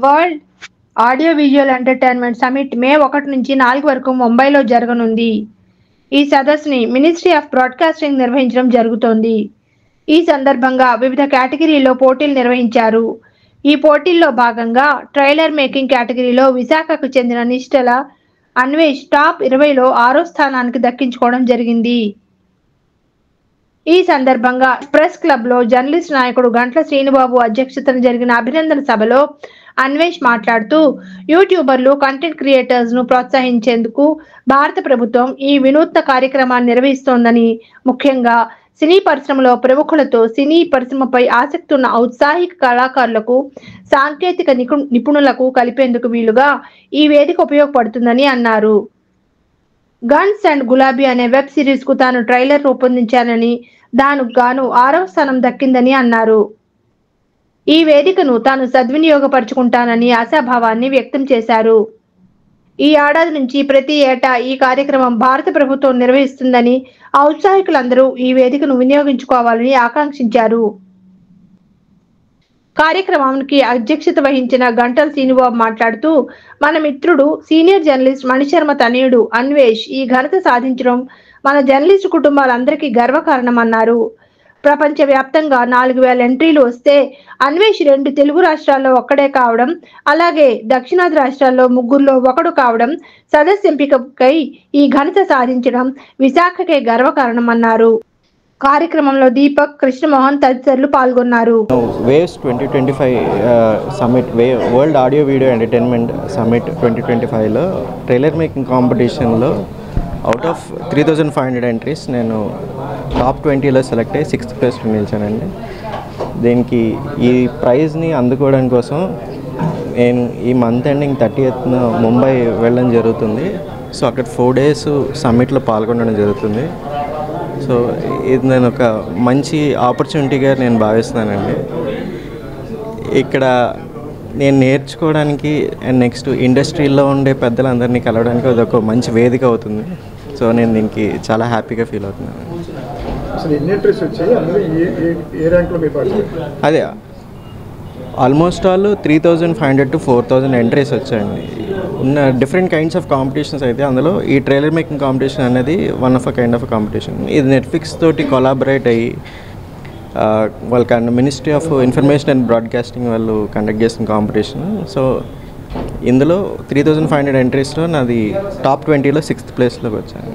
World audio visual entertainment summit May 1 నుంచి 4 వరకు ముంబైలో జరగనుంది. ఈ సదస్సుని మినిస్ట్రీ ఆఫ్ బ్రాడ్కాస్టింగ్ నిర్వహించడం జరుగుతోంది. ఈ సందర్భంగా వివిధ కేటగిరీల్లో పోటీలు నిర్వహించారు. ఈ పోటీల్లో భాగంగా ట్రైలర్ మేకింగ్ కేటగిరీలో విశాఖకు చెందిన నిష్టల అన్వేష్ టాప్ 20లో 6వ స్థానానికి దక్కించుకోవడం జరిగింది. ఈ సందర్భంగా ప్రెస్ క్లబ్ లో జర్నలిస్ట్ నాయకుడు గంట్ల శ్రీనుబాబు అధ్యక్షతన జరిగిన అభినందన సభలో అన్వేష్ మాట్లాడుతూ యూట్యూబర్లు కంటెంట్ క్రియేటర్స్ ను ప్రోత్సహించేందుకు భారత ప్రభుత్వం ఈ వినూత్న కార్యక్రమాన్ని నిర్వహిస్తోందని, ముఖ్యంగా సినీ పరిశ్రమలో ప్రముఖులతో సినీ పరిశ్రమపై ఆసక్తి ఉన్న ఔత్సాహిక కళాకారులకు, సాంకేతిక నిపుణులకు కలిపేందుకు వీలుగా ఈ వేదిక ఉపయోగపడుతుందని అన్నారు. గన్స్ అండ్ గులాబీ అనే వెబ్ సిరీస్ కు తాను ట్రైలర్ రూపొందించానని, దానికి గాను 6వ స్థానం దక్కిందని అన్నారు. ఈ వేదికను తాను సద్వినియోగపరుచుకుంటానని ఆశాభావాన్ని వ్యక్తం చేశారు. ఈ ఏడాది నుంచి ప్రతి ఏటా ఈ కార్యక్రమం భారత ప్రభుత్వం నిర్వహిస్తుందని, ఔత్సాహికులందరూ ఈ వేదికను వినియోగించుకోవాలని ఆకాంక్షించారు. కార్యక్రమానికి అధ్యక్షత వహించిన గంటల శ్రీనుబాబు మాట్లాడుతూ, మన మిత్రుడు సీనియర్ జర్నలిస్ట్ మణిశర్మ తనయుడు అన్వేష్ ఈ ఘనత సాధించడం మన జర్నలిస్టు కుటుంబాలందరికీ గర్వకారణమన్నారు. ప్రపంచవ్యాప్తంగా 4000 ఎంట్రీలు వస్తే అన్వేష్ 2 తెలుగు రాష్ట్రాల్లో ఒక్కడే కావడం, అలాగే దక్షిణాది రాష్ట్రాల్లో 3లో ఒకడు కావడం, సదస్సు ఎంపికకై ఈ ఘనత సాధించడం విశాఖకే గర్వకారణమన్నారు. కార్యక్రమంలో దీపక్, కృష్ణమోహన్ తదితరులు పాల్గొన్నారు. Waves 2025 summit world audio video entertainment summit 2025లో ట్రైలర్ మేకింగ్ కాంపిటీషన్లో అవుట్ ఆఫ్ 3500 ఎంట్రీస్ నేను టాప్ 20లో సెలెక్ట్ అయ్యి 6th ప్లేస్లో నిలిచానండి. దీనికి ఈ ప్రైజ్ని అందుకోవడం కోసం నేను ఈ మంత్ ఎండింగ్ 30th ముంబై వెళ్ళడం జరుగుతుంది. సో అక్కడ 4 days సమ్మిట్లో పాల్గొనడం జరుగుతుంది. సో ఇది నేను ఒక మంచి ఆపర్చునిటీగా నేను భావిస్తున్నానండి. ఇక్కడ నేను నేర్చుకోవడానికి అండ్ నెక్స్ట్ ఇండస్ట్రీలో ఉండే పెద్దలందరినీ కలవడానికి అది ఒక మంచి వేదిక అవుతుంది. సో నేను దీనికి చాలా హ్యాపీగా ఫీల్ అవుతున్నాను. అదే ఆల్మోస్ట్ ఆల్ 3500 to 4000 ఎంట్రీస్ వచ్చాయండి. ఉన్న డిఫరెంట్ కైండ్స్ ఆఫ్ కాంపిటీషన్స్ అయితే అందులో ఈ ట్రైలర్ మేకింగ్ కాంపిటీషన్ అనేది one of a kind of competition. ఇది నెట్ఫ్లిక్స్ తోటి కొలాబరేట్ అయ్యి వాళ్ళ ministry of information and broadcasting వాళ్ళు కండక్ట్ చేసిన కాంపిటీషన్. సో ఇందులో 3500 ఎంట్రీస్లో నాది టాప్ 20లో 6th ప్లేస్లోకి వచ్చాను.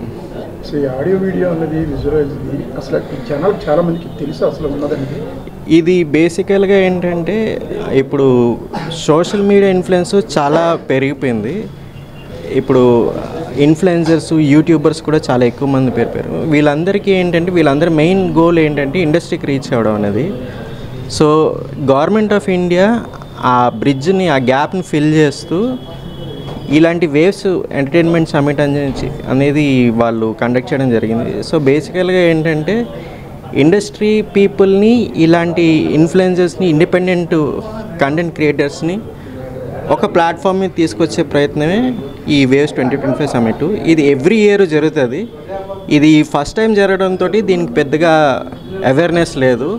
సో ఈ ఆడియో వీడియో అన్నది విజువలైజ్ అసలు జనాలు చాలామందికి తెలుసు అసలు ఉన్నదండి. ఇది బేసికల్గా ఏంటంటే ఇప్పుడు సోషల్ మీడియా ఇన్ఫ్లుయెన్స్ చాలా పెరిగిపోయింది. ఇప్పుడు ఇన్ఫ్లుయెన్సర్స్, యూట్యూబర్స్ కూడా చాలా ఎక్కువ మంది పెరిగారు. వీళ్ళందరికీ ఏంటంటే వీళ్ళందరి మెయిన్ గోల్ ఏంటంటే ఇండస్ట్రీకి రీచ్ అవ్వడం అనేది. సో గవర్నమెంట్ ఆఫ్ ఇండియా ఆ బ్రిడ్జ్ని, ఆ గ్యాప్ని ఫిల్ చేస్తూ ఇలాంటి వేవ్స్ ఎంటర్టైన్మెంట్ సమిట్ అనేది వాళ్ళు కండక్ట్ చేయడం జరిగింది. సో బేసికల్గా ఏంటంటే ఇండస్ట్రీ పీపుల్ని, ఇలాంటి ఇన్ఫ్లుయెన్సర్స్ని, ఇండిపెండెంట్ కంటెంట్ క్రియేటర్స్ని ఒక ప్లాట్ఫామ్ మీద తీసుకొచ్చే ప్రయత్నమే ఈ వేవ్స్ 2025 సమిట్. ఇది ఎవ్రీ ఇయర్ జరుగుతుంది. ఇది ఫస్ట్ టైం జరగడంతో దీనికి పెద్దగా అవేర్నెస్ లేదు.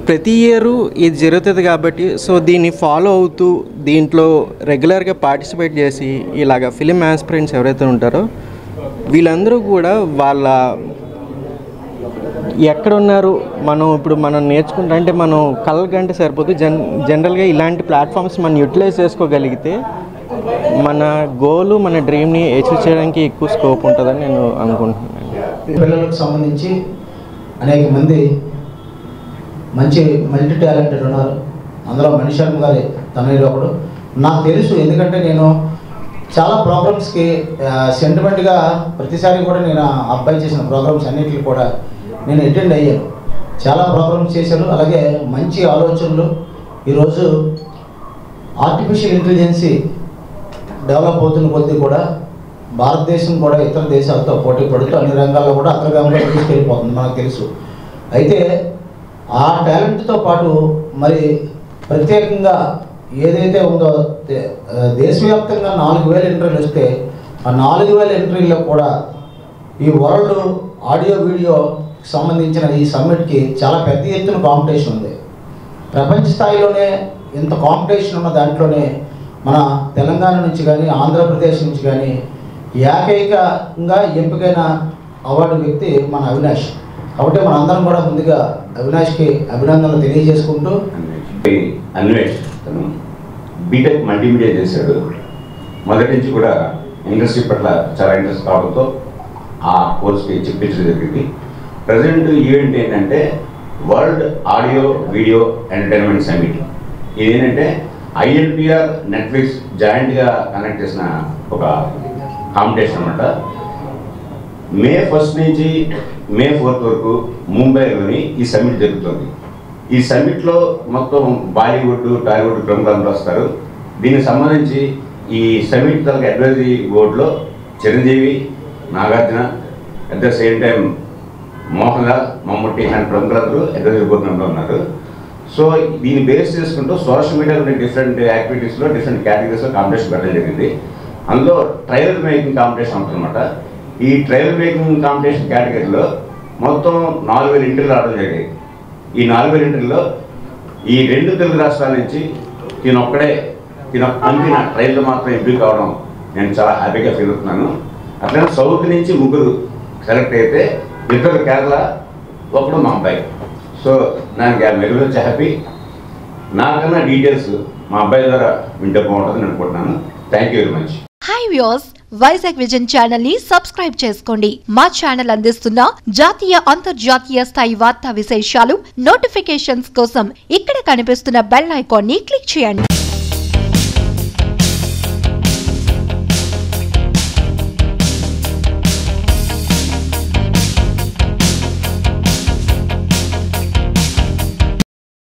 ప్రతి ఇయరు ఇది జరుగుతుంది కాబట్టి సో దీన్ని ఫాలో అవుతూ దీంట్లో రెగ్యులర్గా పార్టిసిపేట్ చేసి ఇలాగ ఫిలిం ఆస్పిరెంట్స్ ఎవరైతే ఉంటారో వీళ్ళందరూ కూడా వాళ్ళ ఎక్కడున్నారు మనం నేర్చుకుంటా అంటే మనం కళ్ళకంటే సరిపోదు. జనరల్గా ఇలాంటి ప్లాట్ఫామ్స్ మనం యూటిలైజ్ చేసుకోగలిగితే మన గోలు, మన డ్రీమ్ని అచీవ్ చేయడానికి ఎక్కువ స్కోప్ ఉంటుందని నేను అనుకుంటున్నాను. పిల్లలకు సంబంధించి అనేక మంది మంచి మల్టీ టాలెంటెడ్ ఉన్నారు. అందులో మణిశర్మ గారి తనయుడు ఒకడు. నాకు తెలుసు, ఎందుకంటే నేను చాలా ప్రోగ్రామ్స్కి సెంటిమెంట్గా ప్రతిసారి కూడా నేను అబ్బాయి చేసిన ప్రోగ్రామ్స్ అన్నింటికి కూడా నేను అటెండ్ అయ్యాను. చాలా ప్రోగ్రామ్స్ చేశాను. అలాగే మంచి ఆలోచనలు. ఈరోజు ఆర్టిఫిషియల్ ఇంటెలిజెన్సీ డెవలప్ అవుతున్న కొద్దీ కూడా భారతదేశం కూడా ఇతర దేశాలతో పోటీ పడుతూ అన్ని రంగాల్లో కూడా అగ్రగామిగా తీసుకెళ్ళిపోతుంది మనకు తెలుసు. అయితే ఆ టాలెంట్తో పాటు మరి ప్రత్యేకంగా ఏదైతే ఉందో దేశవ్యాప్తంగా 4000 ఎంట్రీలు వస్తే ఆ 4000 ఎంట్రీల్లో కూడా ఈ వరల్డ్ ఆడియో వీడియో సంబంధించిన ఈ సమ్మిట్కి చాలా పెద్ద ఎత్తున కాంపిటీషన్ ఉంది. ప్రపంచ స్థాయిలోనే ఇంత కాంపిటీషన్ ఉన్న దాంట్లోనే మన తెలంగాణ నుంచి కానీ ఆంధ్రప్రదేశ్ నుంచి కానీ ఏకైకంగా ఎంపికైన అవార్డు వ్యక్తి మన అవినాష్. కాబట్టి మన అందరం కూడా ముందుగా అవినాష్కి అభినందనలు తెలియజేసుకుంటూ, అన్వేష్ తను బీటెక్ మల్టీమీడియా చేశాడు. మొదటి నుంచి కూడా ఇండస్ట్రీ పట్ల చాలా ఇంట్రెస్ట్ కావడంతో ఆ కోర్స్కి చెప్పించడం జరిగింది. ప్రజెంట్ ఈవెంట్ ఏంటంటే world audio video entertainment summit. ఇదేంటంటే ILPR నెట్ఫ్లిక్స్ జాయింట్గా కనెక్ట్ చేసిన ఒక కాంపిటీషన్ అన్నమాట. మే 1 నుంచి మే 4 వరకు ముంబైలోని ఈ సమిట్ జరుగుతుంది. ఈ సమిట్లో మొత్తం బాలీవుడ్ టాలీవుడ్ ప్రముఖులు వస్తారు. దీనికి సంబంధించి ఈ సమిట్ తనకు అడ్వైజరీ బోర్డులో Chiranjeevi, Nagarjuna, at the same time Mohanlal, Mammootty and ప్రముఖులందరూ అడ్వైజరీ బోర్డు మెంబర్లో ఉన్నారు. సో దీన్ని బేస్ చేసుకుంటూ సోషల్ మీడియాలో డిఫరెంట్ యాక్టివిటీస్లో డిఫరెంట్ కేటగిరీస్లో కాంపిటీషన్ పెట్టడం జరిగింది. అందులో ట్రైలర్ మేకింగ్ కాంపిటీషన్ ఉంటుందన్నమాట. ఈ ట్రైలర్ మేకింగ్ కాంపిటీషన్ కేటగిరీలో మొత్తం 4000 ఎంట్రీలు రావడం జరిగింది. ఈ 4000 ఎంట్రీల్లో ఈ 2 తెలుగు రాష్ట్రాల నుంచి తిన పంపిన ట్రైలర్ మాత్రం ఎంపిక కావడం నేను చాలా హ్యాపీగా ఫీల్ అవుతున్నాను. అట్లనే సౌత్ నుంచి 3 సెలెక్ట్ అయితే 2 కేరళ, 1 ముంబై. సో నాకు వెరీ మచ్ హ్యాపీ. నాకన్నా డీటెయిల్స్ మా అబ్బాయి ద్వారా వింటే బాగుంటుందని అనుకుంటున్నాను. Thank you very much. Hi viewers, Vizag vision channel ని సబ్స్క్రైబ్ చేసుకోండి. మా ఛానల్ అందిస్తున్న జాతీయ అంతర్జాతీయ స్థాయి వార్తా విశేషాలు, నోటిఫికేషన్స్ కోసం ఇక్కడ కనిపిస్తున్న బెల్ ఐకాన్ ని క్లిక్ చేయండి.